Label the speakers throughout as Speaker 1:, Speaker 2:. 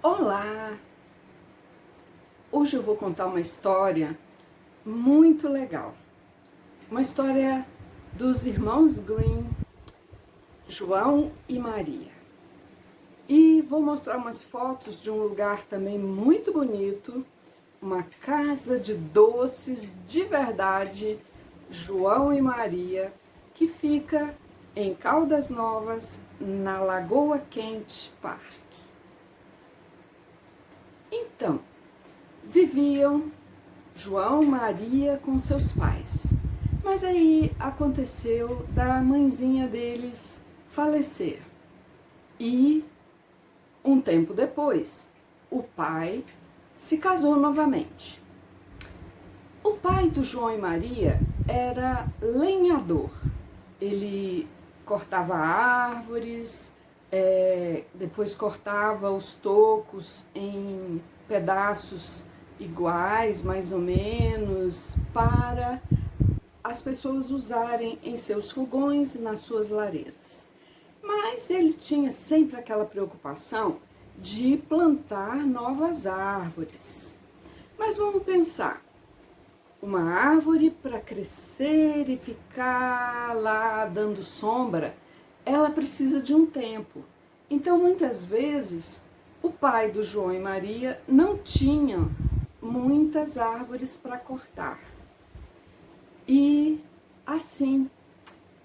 Speaker 1: Olá! Hoje eu vou contar uma história muito legal. Uma história dos irmãos Grimm, João e Maria. E vou mostrar umas fotos de um lugar também muito bonito, uma casa de doces de verdade, João e Maria, que fica em Caldas Novas, na Lagoa Quente Park. Então, viviam João e Maria com seus pais. Mas aí aconteceu da mãezinha deles falecer. E um tempo depois, o pai se casou novamente. O pai do João e Maria era lenhador. Ele cortava árvores, depois cortava os tocos em pedaços iguais, mais ou menos, para as pessoas usarem em seus fogões e nas suas lareiras. Mas ele tinha sempre aquela preocupação de plantar novas árvores. Mas vamos pensar, uma árvore para crescer e ficar lá dando sombra, ela precisa de um tempo. Então, muitas vezes, o pai do João e Maria não tinha muitas árvores para cortar. E assim,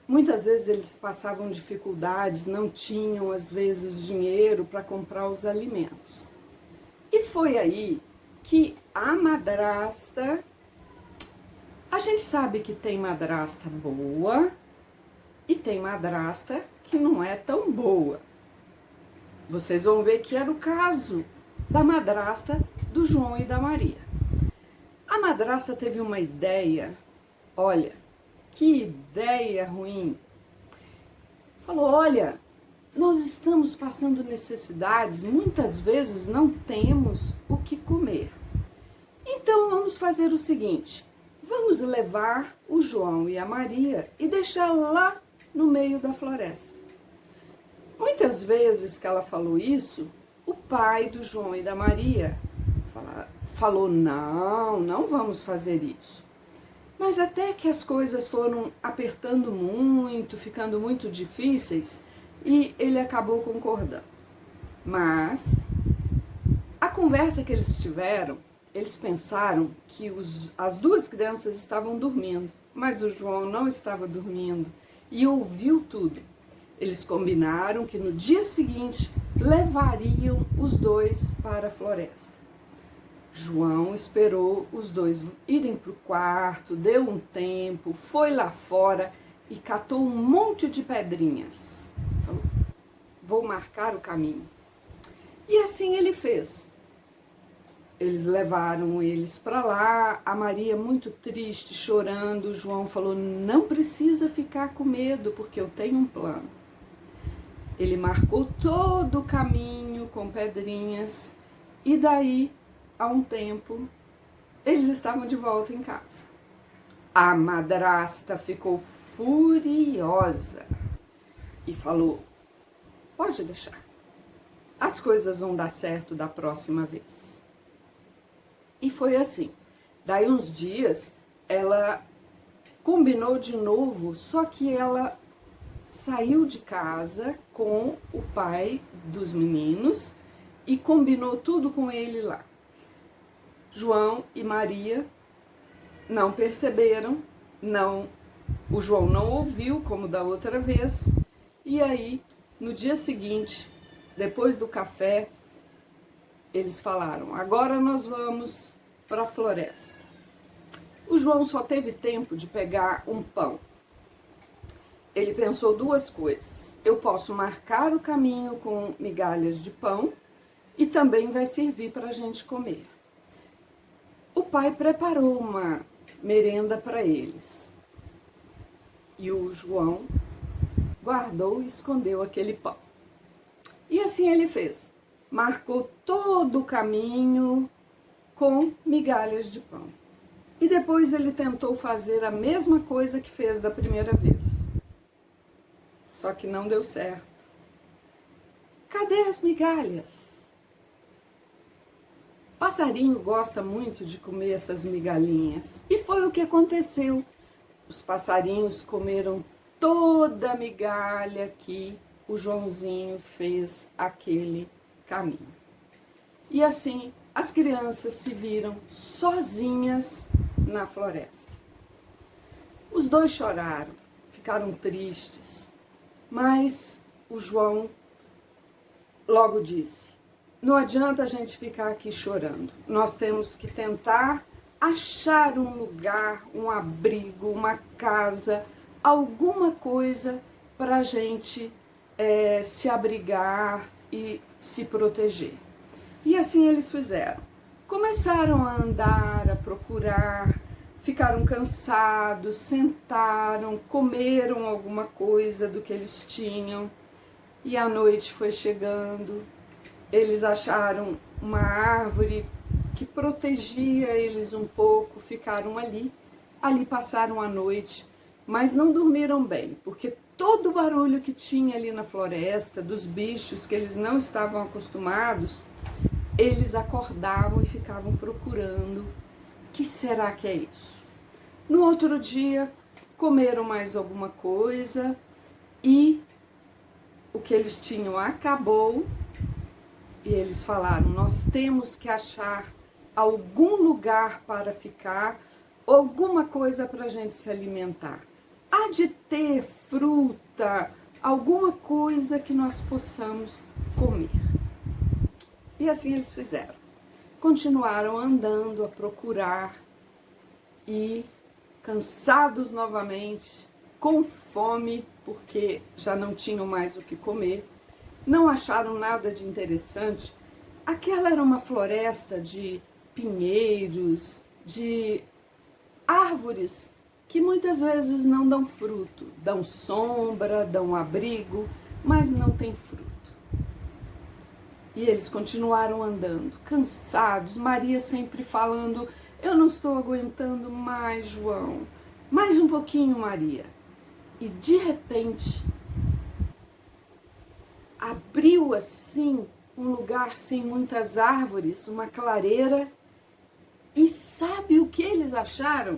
Speaker 1: muitas vezes eles passavam dificuldades, não tinham às vezes dinheiro para comprar os alimentos. E foi aí que a madrasta, a gente sabe que tem madrasta boa e tem madrasta que não é tão boa. Vocês vão ver que era o caso da madrasta do João e da Maria. A madrasta teve uma ideia, olha, que ideia ruim. Falou, olha, nós estamos passando necessidades, muitas vezes não temos o que comer. Então vamos fazer o seguinte, vamos levar o João e a Maria e deixar lá no meio da floresta. Muitas vezes que ela falou isso, o pai do João e da Maria falou, não vamos fazer isso. Mas até que as coisas foram apertando muito, ficando muito difíceis, e ele acabou concordando. Mas a conversa que eles tiveram, eles pensaram que as duas crianças estavam dormindo, mas o João não estava dormindo e ouviu tudo. Eles combinaram que no dia seguinte levariam os dois para a floresta. João esperou os dois irem para o quarto, deu um tempo, foi lá fora e catou um monte de pedrinhas. Falou, vou marcar o caminho. E assim ele fez. Eles levaram eles para lá, a Maria muito triste, chorando. O João falou, não precisa ficar com medo, porque eu tenho um plano. Ele marcou todo o caminho com pedrinhas e daí, há um tempo, eles estavam de volta em casa. A madrasta ficou furiosa e falou, pode deixar, as coisas vão dar certo da próxima vez. E foi assim. Daí uns dias, ela combinou de novo, só que ela saiu de casa com o pai dos meninos e combinou tudo com ele lá. João e Maria não perceberam, o João não ouviu como da outra vez, e aí, no dia seguinte, depois do café, eles falaram, agora nós vamos para a floresta. O João só teve tempo de pegar um pão. Ele pensou duas coisas, eu posso marcar o caminho com migalhas de pão e também vai servir para a gente comer. O pai preparou uma merenda para eles e o João guardou e escondeu aquele pão. E assim ele fez, marcou todo o caminho com migalhas de pão. E depois ele tentou fazer a mesma coisa que fez da primeira vez. Só que não deu certo. Cadê as migalhas? Passarinho gosta muito de comer essas migalhinhas. E foi o que aconteceu. Os passarinhos comeram toda a migalha que o Joãozinho fez aquele caminho. E assim as crianças se viram sozinhas na floresta. Os dois choraram, ficaram tristes, mas o João logo disse: não adianta a gente ficar aqui chorando, nós temos que tentar achar um lugar, um abrigo, uma casa, alguma coisa para a gente se abrigar e se proteger. E assim eles fizeram. Começaram a andar, a procurar, ficaram cansados, sentaram, comeram alguma coisa do que eles tinham. E a noite foi chegando, eles acharam uma árvore que protegia eles um pouco, ficaram ali passaram a noite, mas não dormiram bem, porque todo o barulho que tinha ali na floresta, dos bichos que eles não estavam acostumados, eles acordavam e ficavam procurando. O que será que é isso? No outro dia, comeram mais alguma coisa e o que eles tinham acabou. E eles falaram: nós temos que achar algum lugar para ficar, alguma coisa para a gente se alimentar. Há de ter fruta, alguma coisa que nós possamos comer. E assim eles fizeram. Continuaram andando a procurar e, cansados novamente, com fome, porque já não tinham mais o que comer, não acharam nada de interessante. Aquela era uma floresta de pinheiros, de árvores que muitas vezes não dão fruto, dão sombra, dão abrigo, mas não tem fruto. E eles continuaram andando, cansados, Maria sempre falando: eu não estou aguentando mais, João, mais um pouquinho, Maria. E de repente, abriu assim um lugar sem muitas árvores, uma clareira, e sabe o que eles acharam?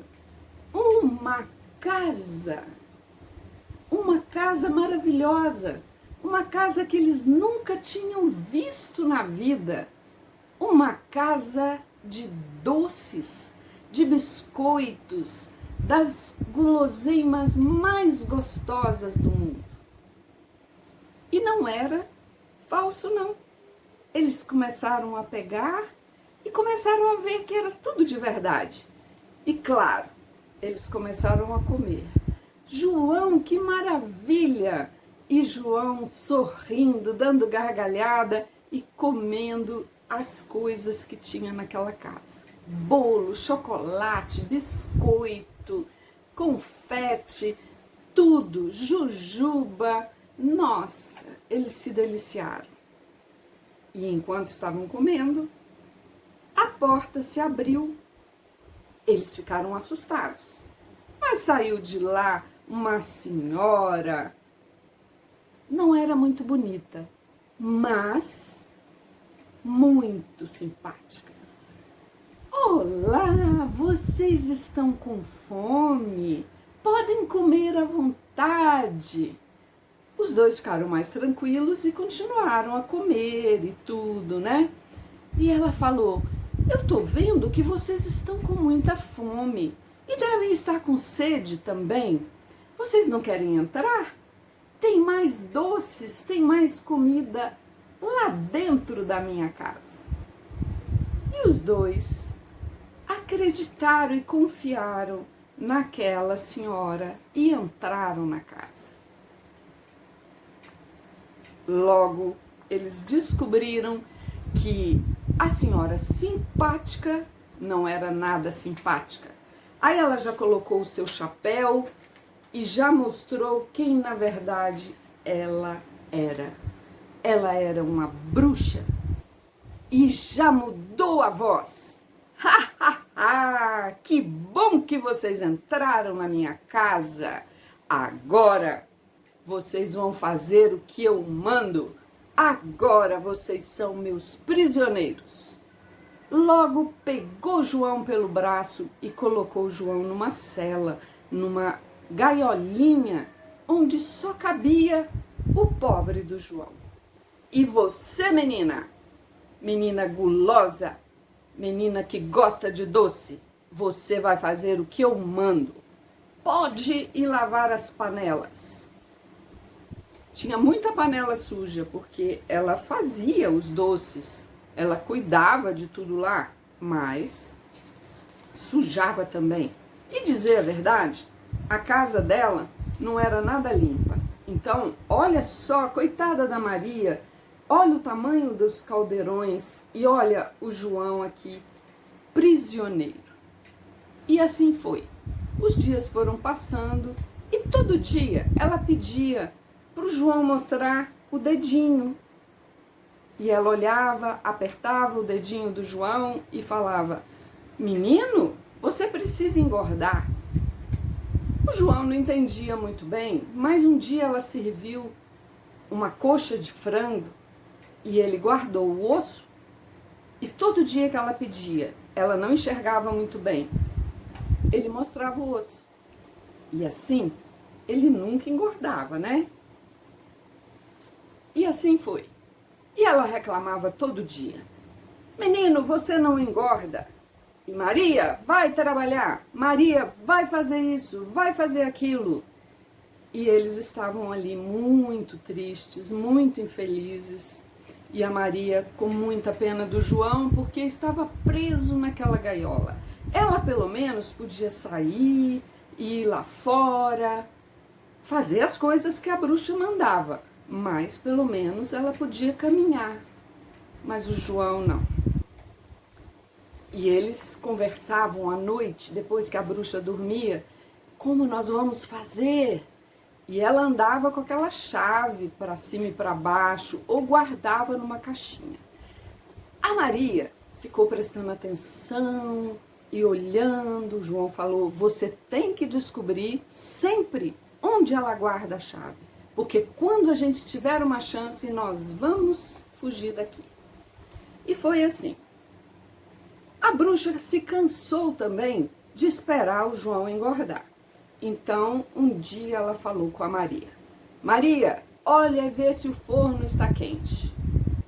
Speaker 1: Uma casa maravilhosa, uma casa que eles nunca tinham visto na vida, uma casa de doces, de biscoitos, das guloseimas mais gostosas do mundo. E não era falso, não. Eles começaram a pegar e começaram a ver que era tudo de verdade. E claro, eles começaram a comer. João, que maravilha! E João sorrindo, dando gargalhada e comendo as coisas que tinha naquela casa. Bolo, chocolate, biscoito, confete, tudo, jujuba. Nossa, eles se deliciaram. E enquanto estavam comendo, a porta se abriu. Eles ficaram assustados. Mas saiu de lá uma senhora. Não era muito bonita, mas muito simpática. Olá, vocês estão com fome? Podem comer à vontade. Os dois ficaram mais tranquilos e continuaram a comer e tudo, né? E ela falou: eu tô vendo que vocês estão com muita fome e devem estar com sede também. Vocês não querem entrar? Tem mais doces, tem mais comida lá dentro da minha casa. E os dois acreditaram e confiaram naquela senhora e entraram na casa. Logo, eles descobriram que a senhora simpática não era nada simpática. Aí ela já colocou o seu chapéu e já mostrou quem na verdade ela era. Ela era uma bruxa e já mudou a voz. Ha, ha, ha! Que bom que vocês entraram na minha casa. Agora vocês vão fazer o que eu mando. Agora vocês são meus prisioneiros. logo pegou João pelo braço e colocou João numa cela, numa gaiolinha, onde só cabia o pobre do João. E você, menina, menina gulosa, menina que gosta de doce, você vai fazer o que eu mando. Pode ir lavar as panelas. Tinha muita panela suja, porque ela fazia os doces, ela cuidava de tudo lá, mas sujava também. E dizer a verdade, a casa dela não era nada limpa. Então, olha só, coitada da Maria, olha o tamanho dos caldeirões e olha o João aqui, prisioneiro. E assim foi. Os dias foram passando e todo dia ela pedia para o João mostrar o dedinho. E ela olhava, apertava o dedinho do João e falava: menino, você precisa engordar. O João não entendia muito bem, mas um dia ela serviu uma coxa de frango e ele guardou o osso. E todo dia que ela pedia, ela não enxergava muito bem, ele mostrava o osso. E assim, ele nunca engordava, né? E assim foi. E ela reclamava todo dia: menino, você não engorda. E Maria, vai trabalhar. Maria, vai fazer isso, vai fazer aquilo. E eles estavam ali muito tristes, muito infelizes. E a Maria com muita pena do João, porque estava preso naquela gaiola. Ela pelo menos podia sair, ir lá fora, fazer as coisas que a bruxa mandava. Mas pelo menos ela podia caminhar. Mas o João não. E eles conversavam à noite, depois que a bruxa dormia, como nós vamos fazer? E ela andava com aquela chave para cima e para baixo, ou guardava numa caixinha. A Maria ficou prestando atenção e olhando. O João falou: você tem que descobrir sempre onde ela guarda a chave, porque quando a gente tiver uma chance, nós vamos fugir daqui. E foi assim. A bruxa se cansou também de esperar o João engordar. Então, um dia ela falou com a Maria: Maria, olha e vê se o forno está quente.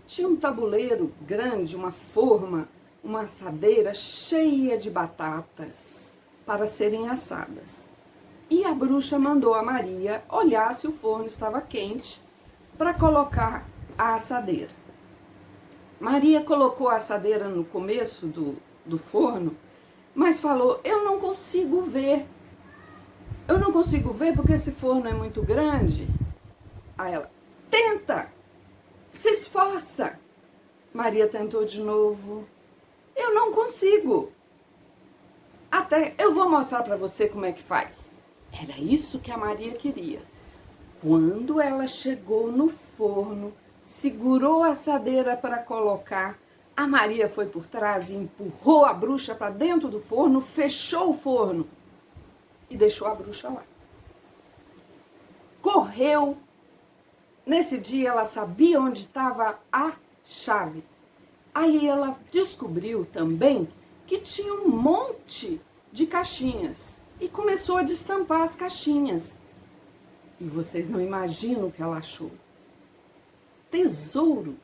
Speaker 1: Tinha um tabuleiro grande, uma forma, uma assadeira cheia de batatas para serem assadas. E a bruxa mandou a Maria olhar se o forno estava quente para colocar a assadeira. Maria colocou a assadeira no começo do forno, mas falou: eu não consigo ver. Eu não consigo ver porque esse forno é muito grande. Aí ela: tenta, se esforça. Maria tentou de novo. Eu não consigo. Até eu vou mostrar para você como é que faz. Era isso que a Maria queria. Quando ela chegou no forno, segurou a assadeira para colocar, a Maria foi por trás e empurrou a bruxa para dentro do forno, fechou o forno e deixou a bruxa lá. Correu. Nesse dia ela sabia onde estava a chave. Aí ela descobriu também que tinha um monte de caixinhas e começou a destampar as caixinhas. E vocês não imaginam o que ela achou. Tesouro.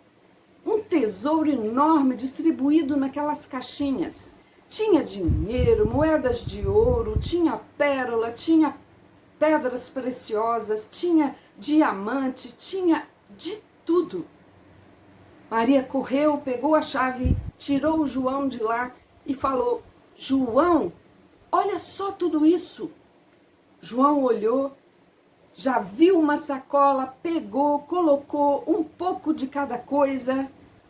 Speaker 1: Um tesouro enorme distribuído naquelas caixinhas. Tinha dinheiro, moedas de ouro, tinha pérola, tinha pedras preciosas, tinha diamante, tinha de tudo. Maria correu, pegou a chave, tirou o João de lá e falou: João, olha só tudo isso. João olhou, já viu uma sacola, pegou, colocou um pouco de cada coisa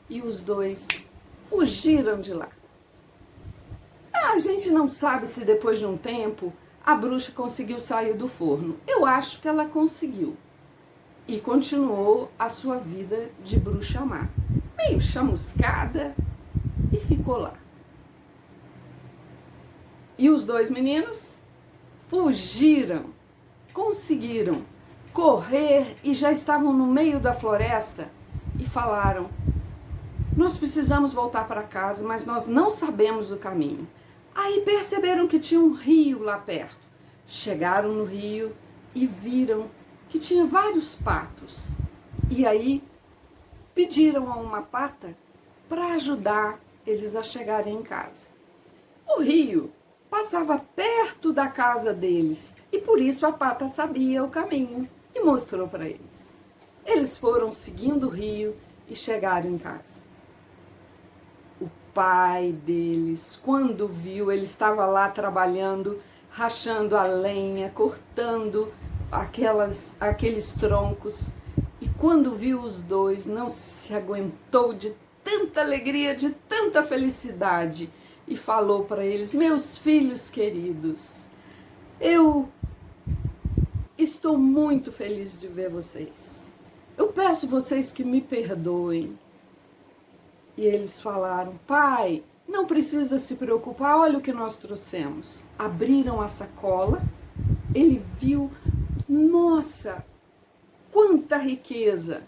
Speaker 1: e os dois fugiram de lá. A gente não sabe se depois de um tempo a bruxa conseguiu sair do forno. Eu acho que ela conseguiu. E continuou a sua vida de bruxa má. Meio chamuscada e ficou lá. E os dois meninos fugiram, conseguiram correr e já estavam no meio da floresta e falaram: Nós precisamos voltar para casa, mas nós não sabemos o caminho. Aí perceberam que tinha um rio lá perto. Chegaram no rio e viram que tinha vários patos. E aí pediram a uma pata para ajudar eles a chegarem em casa. O rio passava perto da casa deles e por isso a pata sabia o caminho e mostrou para eles. Eles foram seguindo o rio e chegaram em casa. O pai deles, quando viu, ele estava lá trabalhando, rachando a lenha, cortando aqueles troncos. E quando viu os dois, não se aguentou de tanta alegria, de tanta felicidade. E falou para eles: meus filhos queridos, eu estou muito feliz de ver vocês. Eu peço vocês que me perdoem. E eles falaram: pai, não precisa se preocupar, olha o que nós trouxemos. Abriram a sacola, ele viu, nossa, quanta riqueza!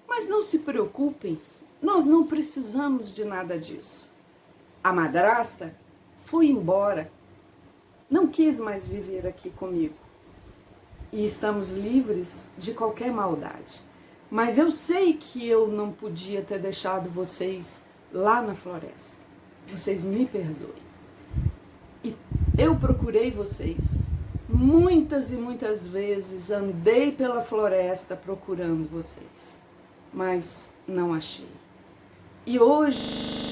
Speaker 1: Mas não se preocupem, nós não precisamos de nada disso. A madrasta foi embora, não quis mais viver aqui comigo. E estamos livres de qualquer maldade. Mas eu sei que eu não podia ter deixado vocês lá na floresta. Vocês me perdoem. E eu procurei vocês. Muitas e muitas vezes andei pela floresta procurando vocês. Mas não achei. E hoje